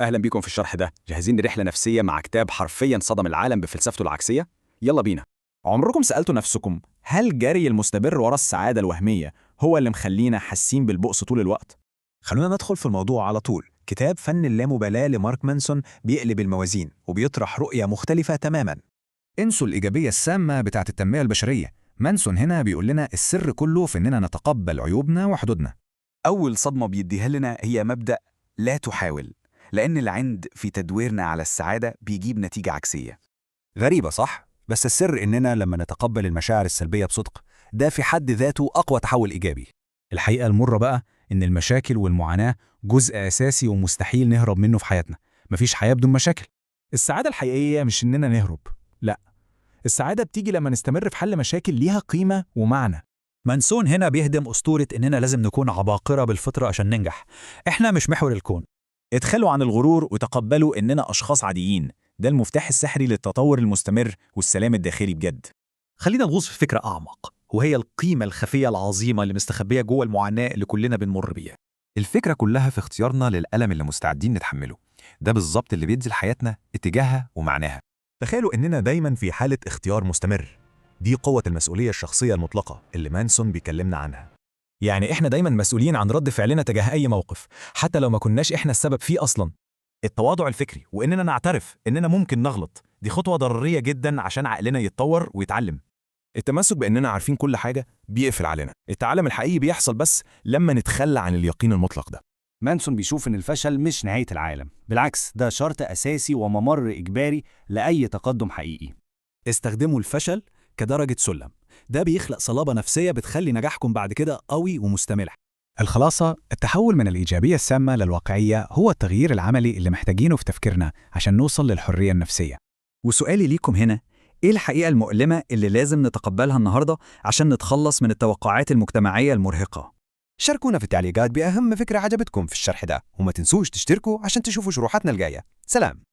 أهلا بيكم في الشرح ده. جاهزين لرحلة نفسية مع كتاب حرفيا صدم العالم بفلسفته العكسية؟ يلا بينا. عمركم سألتوا نفسكم هل الجري المستمر ورا السعادة الوهمية هو اللي مخلينا حاسين بالبؤس طول الوقت؟ خلونا ندخل في الموضوع على طول. كتاب فن اللامبالاة لمارك مانسون بيقلب الموازين وبيطرح رؤية مختلفة تماماً. انسوا الإيجابية السامة بتاعت التنمية البشرية. مانسون هنا بيقول لنا السر كله في إننا نتقبل عيوبنا وحدودنا. أول صدمة بيديها لنا هي مبدأ لا تحاول، لأن العند في تدويرنا على السعادة بيجيب نتيجة عكسية. غريبة صح؟ بس السر إننا لما نتقبل المشاعر السلبية بصدق، ده في حد ذاته أقوى تحول إيجابي. الحقيقة المرة بقى إن المشاكل والمعاناة جزء أساسي ومستحيل نهرب منه في حياتنا. مفيش حياة بدون مشاكل. السعادة الحقيقية مش إننا نهرب، لا، السعادة بتيجي لما نستمر في حل مشاكل ليها قيمة ومعنى. مانسون هنا بيهدم أسطورة إننا لازم نكون عباقرة بالفطرة عشان ننجح. إحنا مش محور الكون. اتخلوا عن الغرور وتقبلوا إننا أشخاص عاديين. ده المفتاح السحري للتطور المستمر والسلام الداخلي بجد. خلينا نغوص في فكرة أعمق، وهي القيمة الخفية العظيمة اللي مستخبية جوه المعاناة اللي كلنا بنمر بيها. الفكرة كلها في اختيارنا للألم اللي مستعدين نتحمله. ده بالظبط اللي بيدي لحياتنا اتجاهها ومعناها. تخيلوا إننا دايماً في حالة اختيار مستمر. دي قوة المسؤولية الشخصية المطلقة اللي مانسون بيكلمنا عنها. يعني إحنا دايماً مسؤولين عن رد فعلنا تجاه أي موقف، حتى لو ما كناش إحنا السبب فيه أصلاً. التواضع الفكري وإننا نعترف إننا ممكن نغلط، دي خطوة ضرورية جداً عشان عقلنا يتطور ويتعلم. التمسك بإننا عارفين كل حاجة بيقفل علينا. التعلم الحقيقي بيحصل بس لما نتخلى عن اليقين المطلق ده. مانسون بيشوف إن الفشل مش نهاية العالم، بالعكس ده شرط أساسي وممر إجباري لأي تقدم حقيقي. استخدموا الفشل كدرجة سلم، ده بيخلق صلابة نفسية بتخلي نجاحكم بعد كده قوي ومستمر. الخلاصة، التحول من الإيجابية السامة للواقعية هو التغيير العملي اللي محتاجينه في تفكيرنا عشان نوصل للحرية النفسية. وسؤالي ليكم هنا، إيه الحقيقة المؤلمة اللي لازم نتقبلها النهاردة عشان نتخلص من التوقعات المجتمعية المرهقة؟ شاركونا في التعليقات بأهم فكرة عجبتكم في الشرح ده، وما تنسوش تشتركوا عشان تشوفوا شروحاتنا الجاية. سلام.